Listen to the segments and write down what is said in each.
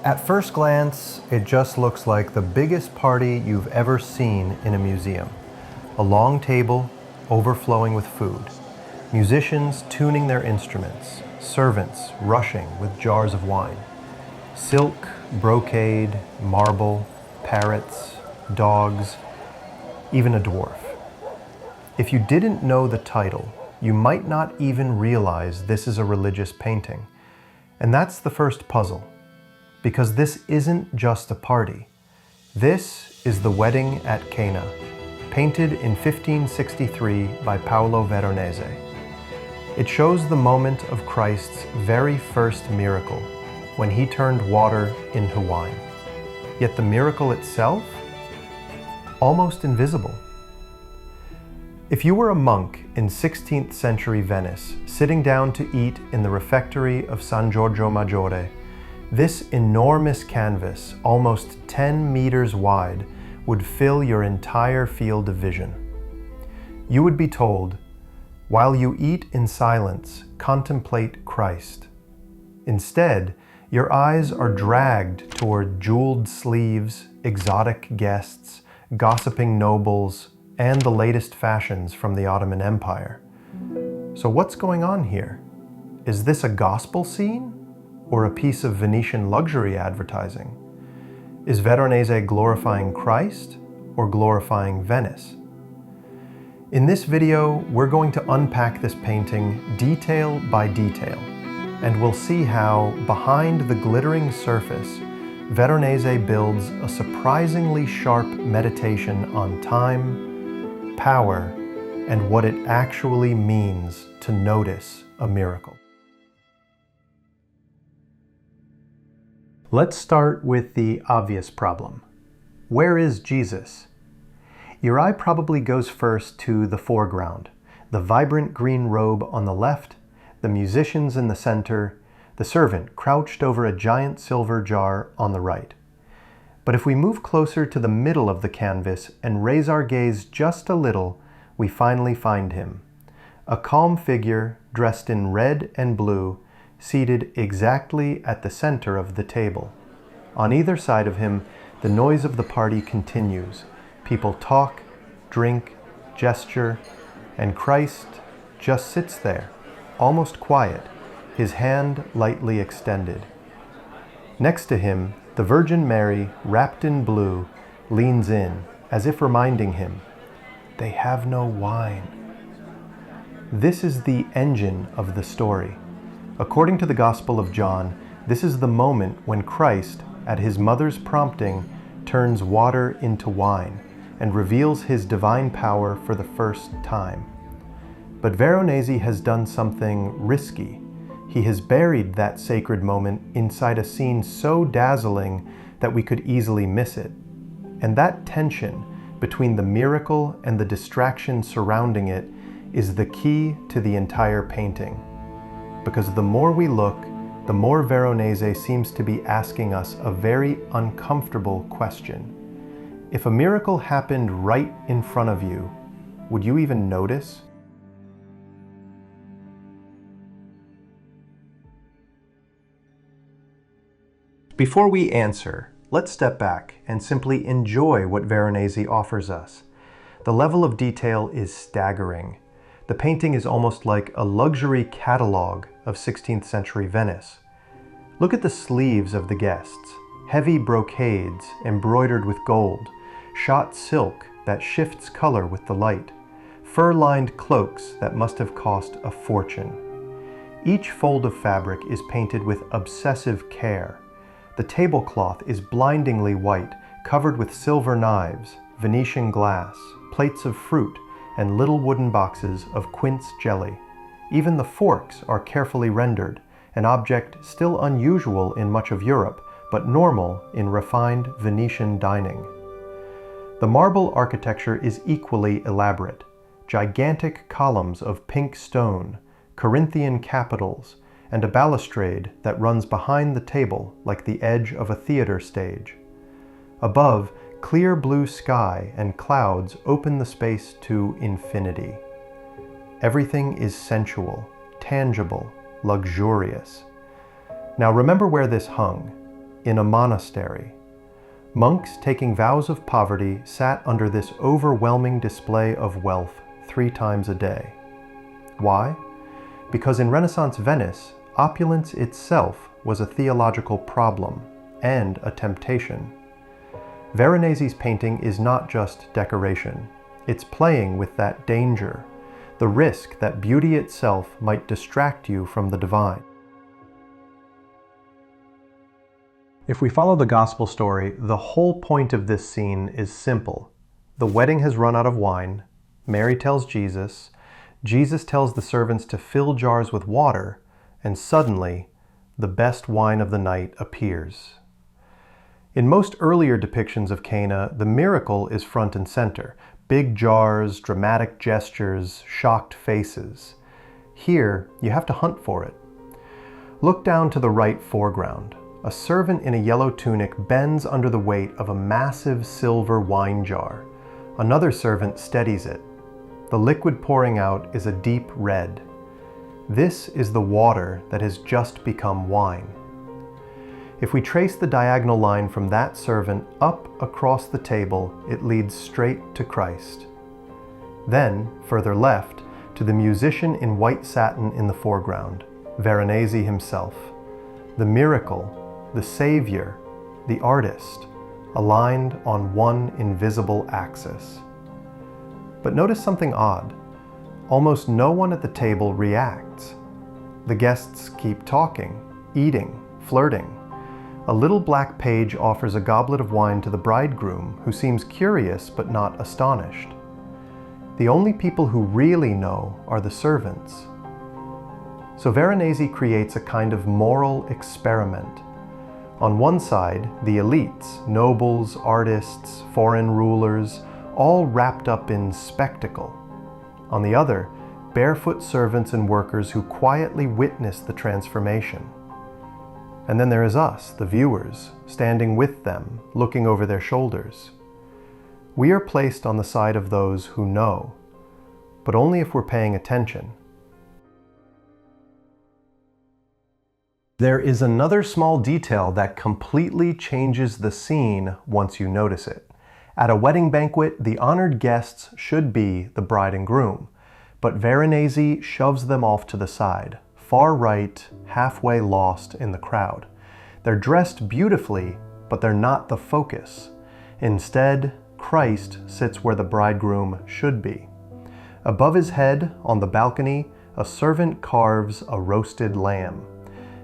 At first glance, it just looks like the biggest party you've ever seen in a museum. A long table, overflowing with food. Musicians tuning their instruments. Servants rushing with jars of wine. Silk, brocade, marble, parrots, dogs, even a dwarf. If you didn't know the title, you might not even realize this is a religious painting. And that's the first puzzle. Because this isn't just a party. This is the wedding at Cana, painted in 1563 by Paolo Veronese. It shows the moment of Christ's very first miracle, when he turned water into wine. Yet the miracle itself, almost invisible. If you were a monk in 16th century Venice, sitting down to eat in the refectory of San Giorgio Maggiore, this enormous canvas, almost 10 meters wide, would fill your entire field of vision. You would be told, while you eat in silence, contemplate Christ. Instead, your eyes are dragged toward jeweled sleeves, exotic guests, gossiping nobles, and the latest fashions from the Ottoman Empire. So what's going on here? Is this a gospel scene? Or a piece of Venetian luxury advertising? Is Veronese glorifying Christ or glorifying Venice? In this video, we're going to unpack this painting detail by detail, and we'll see how, behind the glittering surface, Veronese builds a surprisingly sharp meditation on time, power, and what it actually means to notice a miracle. Let's start with the obvious problem. Where is Jesus? Your eye probably goes first to the foreground, the vibrant green robe on the left, the musicians in the center, the servant crouched over a giant silver jar on the right. But if we move closer to the middle of the canvas and raise our gaze just a little, we finally find him. A calm figure dressed in red and blue, seated exactly at the center of the table. On either side of him, the noise of the party continues. People talk, drink, gesture, and Christ just sits there, almost quiet, his hand lightly extended. Next to him, the Virgin Mary, wrapped in blue, leans in, as if reminding him, they have no wine. This is the engine of the story. According to the Gospel of John, this is the moment when Christ, at his mother's prompting, turns water into wine and reveals his divine power for the first time. But Veronese has done something risky. He has buried that sacred moment inside a scene so dazzling that we could easily miss it. And that tension between the miracle and the distraction surrounding it is the key to the entire painting. Because the more we look, the more Veronese seems to be asking us a very uncomfortable question. If a miracle happened right in front of you, would you even notice? Before we answer, let's step back and simply enjoy what Veronese offers us. The level of detail is staggering. The painting is almost like a luxury catalog of 16th century Venice. Look at the sleeves of the guests, heavy brocades embroidered with gold, shot silk that shifts color with the light, fur-lined cloaks that must have cost a fortune. Each fold of fabric is painted with obsessive care. The tablecloth is blindingly white, covered with silver knives, Venetian glass, plates of fruit, and little wooden boxes of quince jelly. Even the forks are carefully rendered, an object still unusual in much of Europe, but normal in refined Venetian dining. The marble architecture is equally elaborate. Gigantic columns of pink stone, Corinthian capitals, and a balustrade that runs behind the table like the edge of a theater stage. Above, clear blue sky and clouds open the space to infinity. Everything is sensual, tangible, luxurious. Now remember where this hung. in a monastery. Monks taking vows of poverty sat under this overwhelming display of wealth 3 times a day. Why? Because in Renaissance Venice, opulence itself was a theological problem and a temptation. Veronese's painting is not just decoration. It's playing with that danger, the risk that beauty itself might distract you from the divine. If we follow the gospel story, the whole point of this scene is simple. The wedding has run out of wine. Mary tells Jesus. Jesus tells the servants to fill jars with water, and suddenly, the best wine of the night appears. In most earlier depictions of Cana, the miracle is front and center. Big jars, dramatic gestures, shocked faces. Here, you have to hunt for it. Look down to the right foreground. A servant in a yellow tunic bends under the weight of a massive silver wine jar. Another servant steadies it. The liquid pouring out is a deep red. This is the water that has just become wine. If we trace the diagonal line from that servant up across the table, it leads straight to Christ. Then, further left, to the musician in white satin in the foreground, Veronese himself. The miracle, the Savior, the artist, aligned on one invisible axis. But notice something odd. Almost no one at the table reacts. The guests keep talking, eating, flirting. A little black page offers a goblet of wine to the bridegroom, who seems curious but not astonished. The only people who really know are the servants. So Veronese creates a kind of moral experiment. On one side, the elites, nobles, artists, foreign rulers, all wrapped up in spectacle. On the other, barefoot servants and workers who quietly witness the transformation. And then there is us, the viewers, standing with them, looking over their shoulders. We are placed on the side of those who know, but only if we're paying attention. There is another small detail that completely changes the scene once you notice it. At a wedding banquet, the honored guests should be the bride and groom, but Veronese shoves them off to the side, far right, halfway lost in the crowd. They're dressed beautifully, but they're not the focus. Instead, Christ sits where the bridegroom should be. Above his head, on the balcony, a servant carves a roasted lamb.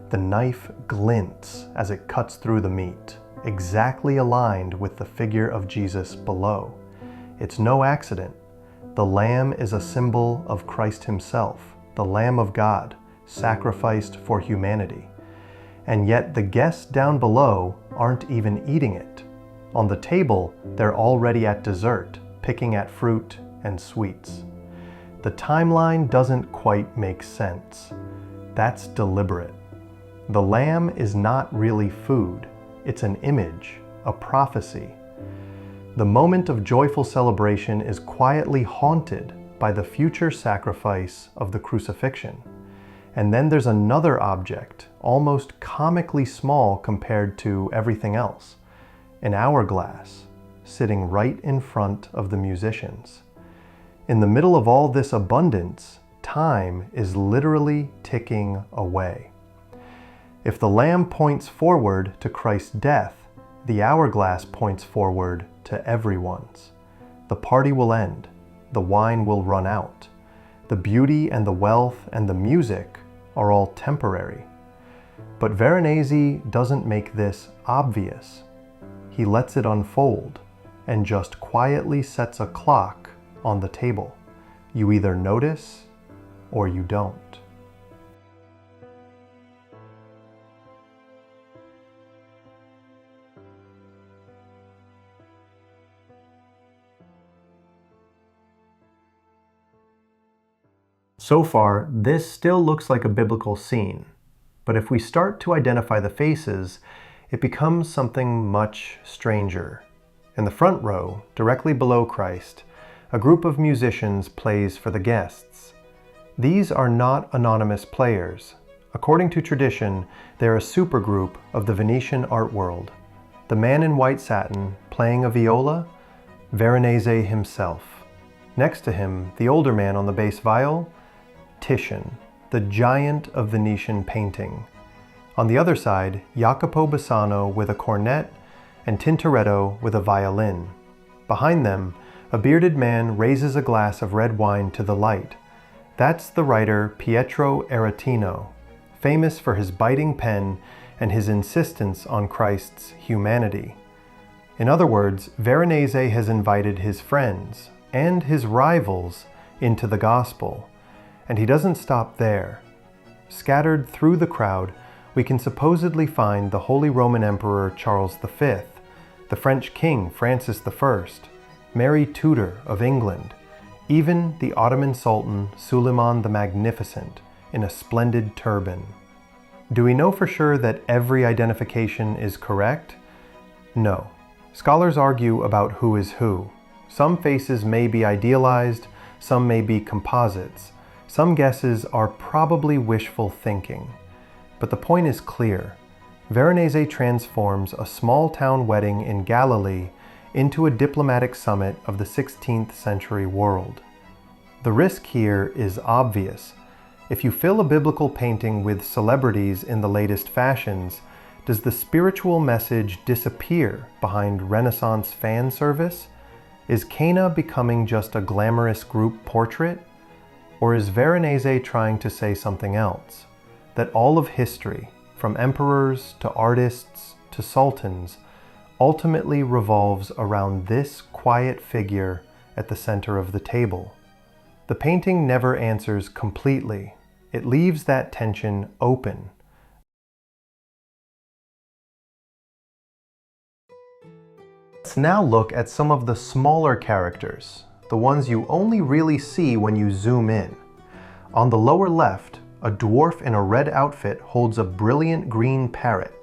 The knife glints as it cuts through the meat, exactly aligned with the figure of Jesus below. It's no accident. The lamb is a symbol of Christ himself, the Lamb of God, sacrificed for humanity. And yet the guests down below aren't even eating it. On the table, they're already at dessert, picking at fruit and sweets. The timeline doesn't quite make sense. That's deliberate. The lamb is not really food. It's an image, a prophecy. The moment of joyful celebration is quietly haunted by the future sacrifice of the crucifixion. And then there's another object, almost comically small compared to everything else, an hourglass, sitting right in front of the musicians. In the middle of all this abundance, time is literally ticking away. If the lamb points forward to Christ's death, the hourglass points forward to everyone's. The party will end. The wine will run out. The beauty and the wealth and the music are all temporary. But Veronese doesn't make this obvious. He lets it unfold and just quietly sets a clock on the table. You either notice or you don't. So far, this still looks like a biblical scene, but if we start to identify the faces, it becomes something much stranger. In the front row, directly below Christ, a group of musicians plays for the guests. These are not anonymous players. According to tradition, they're a supergroup of the Venetian art world. The man in white satin, playing a viola, Veronese himself. Next to him, the older man on the bass viol, Titian, the giant of Venetian painting. On the other side, Jacopo Bassano with a cornet and Tintoretto with a violin. Behind them, a bearded man raises a glass of red wine to the light. That's the writer Pietro Aretino, famous for his biting pen and his insistence on Christ's humanity. In other words, Veronese has invited his friends and his rivals into the gospel. And he doesn't stop there. Scattered through the crowd, we can supposedly find the Holy Roman Emperor Charles V, the French King Francis I, Mary Tudor of England, even the Ottoman Sultan Suleiman the Magnificent in a splendid turban. Do we know for sure that every identification is correct? No. Scholars argue about who is who. Some faces may be idealized, some may be composites. Some guesses are probably wishful thinking. But the point is clear. Veronese transforms a small-town wedding in Galilee into a diplomatic summit of the 16th century world. The risk here is obvious. If you fill a biblical painting with celebrities in the latest fashions, does the spiritual message disappear behind Renaissance fan service? Is Cana becoming just a glamorous group portrait? Or is Veronese trying to say something else? That all of history, from emperors to artists to sultans, ultimately revolves around this quiet figure at the center of the table. The painting never answers completely. It leaves that tension open. Let's now look at some of the smaller characters, the ones you only really see when you zoom in. On the lower left, a dwarf in a red outfit holds a brilliant green parrot.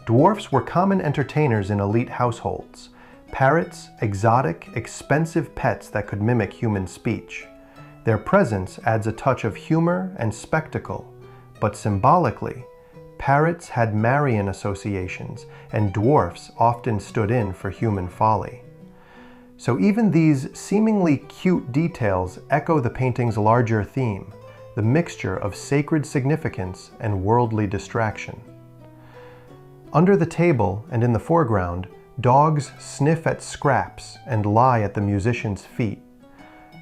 Dwarfs were common entertainers in elite households. Parrots, exotic, expensive pets that could mimic human speech. Their presence adds a touch of humor and spectacle, but symbolically, parrots had Marian associations, and dwarfs often stood in for human folly. So even these seemingly cute details echo the painting's larger theme, the mixture of sacred significance and worldly distraction. Under the table and in the foreground, dogs sniff at scraps and lie at the musician's feet.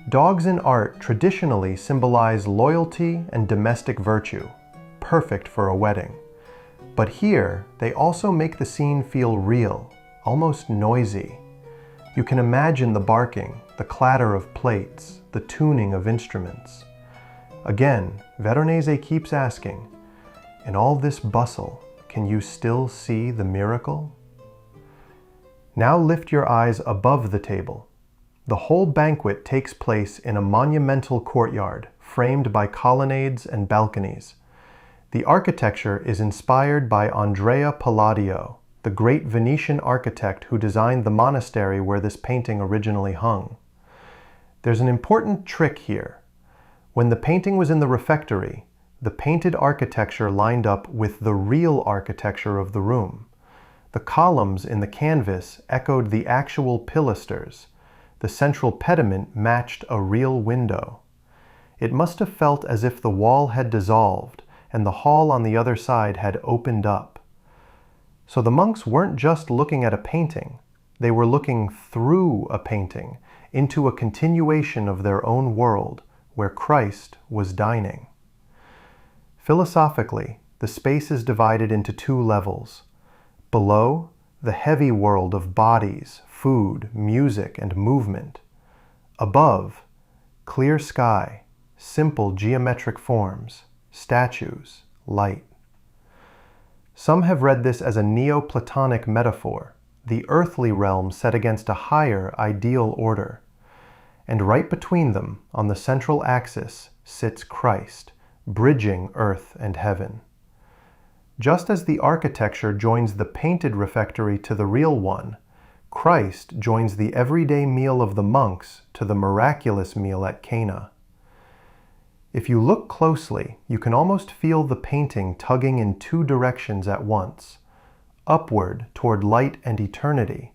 Dogs in art traditionally symbolize loyalty and domestic virtue, perfect for a wedding. But here, they also make the scene feel real, almost noisy. You can imagine the barking, the clatter of plates, the tuning of instruments. Again, Veronese keeps asking, in all this bustle, can you still see the miracle? Now lift your eyes above the table. The whole banquet takes place in a monumental courtyard, framed by colonnades and balconies. The architecture is inspired by Andrea Palladio, the great Venetian architect who designed the monastery where this painting originally hung. There's an important trick here. When the painting was in the refectory, the painted architecture lined up with the real architecture of the room. The columns in the canvas echoed the actual pilasters. The central pediment matched a real window. It must have felt as if the wall had dissolved and the hall on the other side had opened up. So the monks weren't just looking at a painting, they were looking through a painting into a continuation of their own world where Christ was dining. Philosophically, the space is divided into two levels. Below, the heavy world of bodies, food, music, and movement. Above, clear sky, simple geometric forms, statues, light. Some have read this as a Neoplatonic metaphor, the earthly realm set against a higher ideal order. And right between them, on the central axis, sits Christ, bridging earth and heaven. Just as the architecture joins the painted refectory to the real one, Christ joins the everyday meal of the monks to the miraculous meal at Cana. If you look closely, you can almost feel the painting tugging in two directions at once, upward toward light and eternity,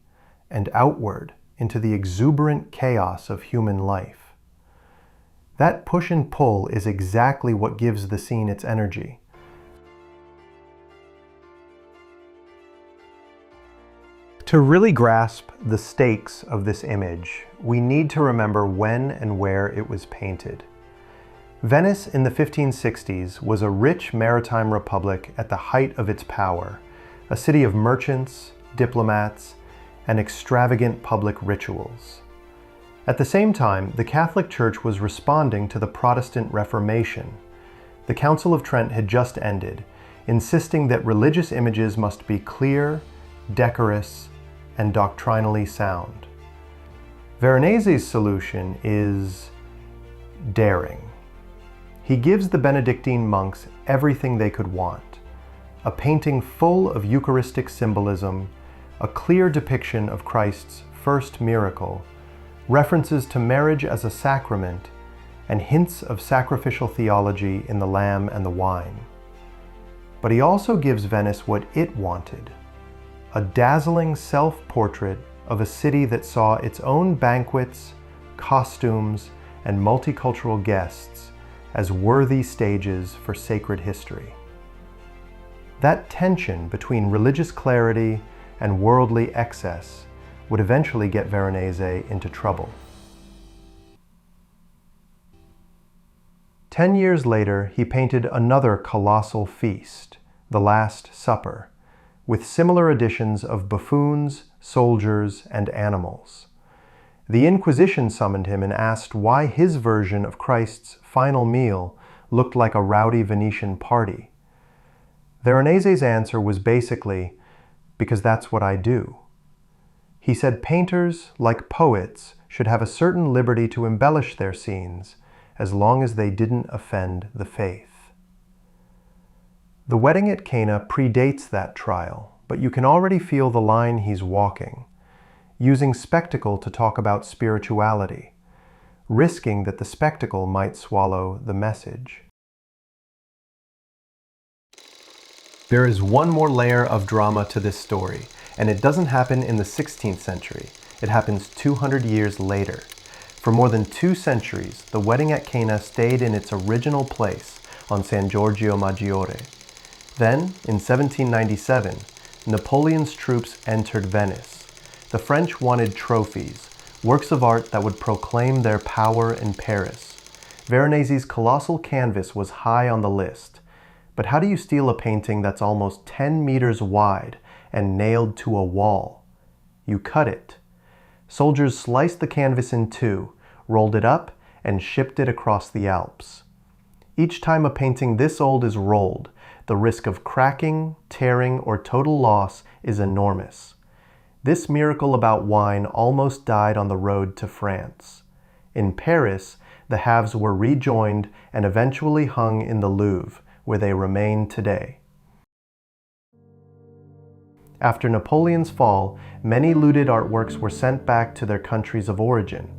and outward into the exuberant chaos of human life. That push and pull is exactly what gives the scene its energy. To really grasp the stakes of this image, we need to remember when and where it was painted. Venice in the 1560s was a rich maritime republic at the height of its power, a city of merchants, diplomats, and extravagant public rituals. At the same time, the Catholic Church was responding to the Protestant Reformation. The Council of Trent had just ended, insisting that religious images must be clear, decorous, and doctrinally sound. Veronese's solution is daring. He gives the Benedictine monks everything they could want: a painting full of Eucharistic symbolism, a clear depiction of Christ's first miracle, references to marriage as a sacrament, and hints of sacrificial theology in the lamb and the wine. But he also gives Venice what it wanted: a dazzling self-portrait of a city that saw its own banquets, costumes, and multicultural guests as worthy stages for sacred history. That tension between religious clarity and worldly excess would eventually get Veronese into trouble. 10 years later, he painted another colossal feast, The Last Supper, with similar additions of buffoons, soldiers, and animals. The Inquisition summoned him and asked why his version of Christ's final meal looked like a rowdy Venetian party. Veronese's answer was basically, "Because that's what I do." He said painters, like poets, should have a certain liberty to embellish their scenes, as long as they didn't offend the faith. The wedding at Cana predates that trial, but you can already feel the line he's walking, using spectacle to talk about spirituality, risking that the spectacle might swallow the message. There is one more layer of drama to this story, and it doesn't happen in the 16th century. It happens 200 years later. For more than 2 centuries, the wedding at Cana stayed in its original place on San Giorgio Maggiore. Then, in 1797, Napoleon's troops entered Venice. The French wanted trophies, works of art that would proclaim their power in Paris. Veronese's colossal canvas was high on the list. But how do you steal a painting that's almost 10 meters wide and nailed to a wall? You cut it. Soldiers sliced the canvas in two, rolled it up, and shipped it across the Alps. Each time a painting this old is rolled, the risk of cracking, tearing, or total loss is enormous. This miracle about wine almost died on the road to France. In Paris, the halves were rejoined and eventually hung in the Louvre, where they remain today. After Napoleon's fall, many looted artworks were sent back to their countries of origin.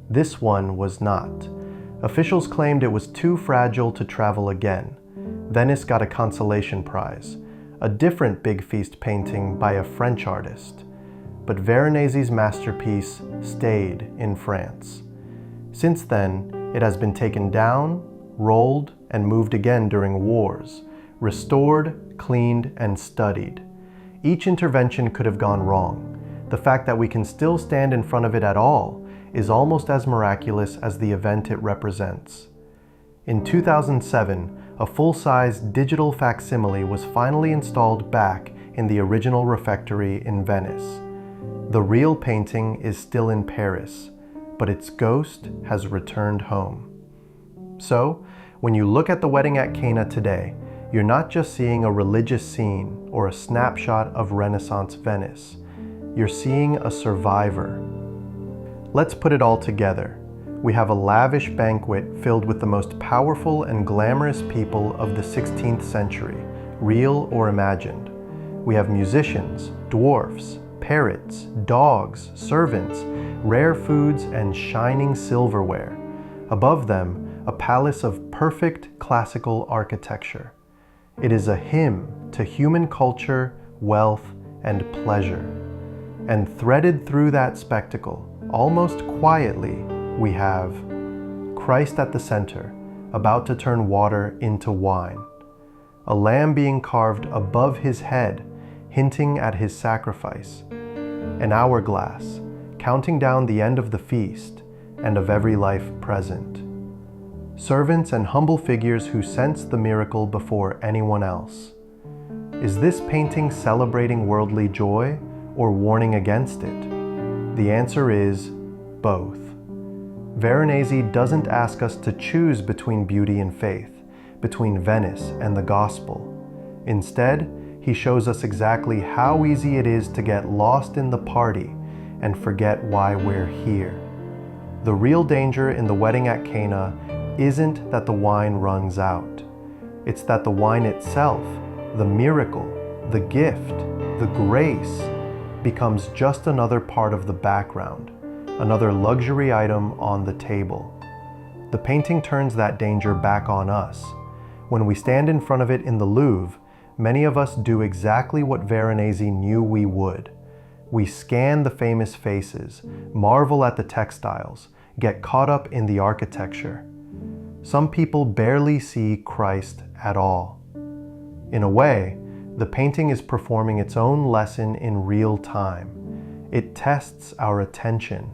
This one was not. Officials claimed it was too fragile to travel again. Venice got a consolation prize, a different Big Feast painting by a French artist. But Veronese's masterpiece stayed in France. Since then, it has been taken down, rolled, and moved again during wars, restored, cleaned, and studied. Each intervention could have gone wrong. The fact that we can still stand in front of it at all is almost as miraculous as the event it represents. In 2007, a full-size digital facsimile was finally installed back in the original refectory in Venice. The real painting is still in Paris, but its ghost has returned home. So, when you look at the wedding at Cana today, you're not just seeing a religious scene or a snapshot of Renaissance Venice. You're seeing a survivor. Let's put it all together. We have a lavish banquet filled with the most powerful and glamorous people of the 16th century, real or imagined. We have musicians, dwarfs, parrots, dogs, servants, rare foods, and shining silverware. Above them, a palace of perfect classical architecture. It is a hymn to human culture, wealth, and pleasure. And threaded through that spectacle, almost quietly, we have Christ at the center, about to turn water into wine. A lamb being carved above his head, hinting at his sacrifice. An hourglass, counting down the end of the feast and of every life present. Servants and humble figures who sense the miracle before anyone else. Is this painting celebrating worldly joy or warning against it? The answer is both. Veronese doesn't ask us to choose between beauty and faith, between Venice and the gospel. Instead, he shows us exactly how easy it is to get lost in the party and forget why we're here. The real danger in the wedding at Cana isn't that the wine runs out. It's that the wine itself, the miracle, the gift, the grace, becomes just another part of the background, another luxury item on the table. The painting turns that danger back on us. When we stand in front of it in the Louvre, many of us do exactly what Veronese knew we would. We scan the famous faces, marvel at the textiles, get caught up in the architecture. Some people barely see Christ at all. In a way, the painting is performing its own lesson in real time. It tests our attention.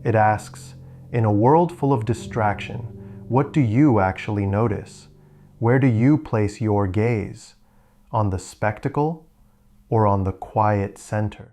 It asks, in a world full of distraction, what do you actually notice? Where do you place your gaze? On the spectacle or on the quiet center?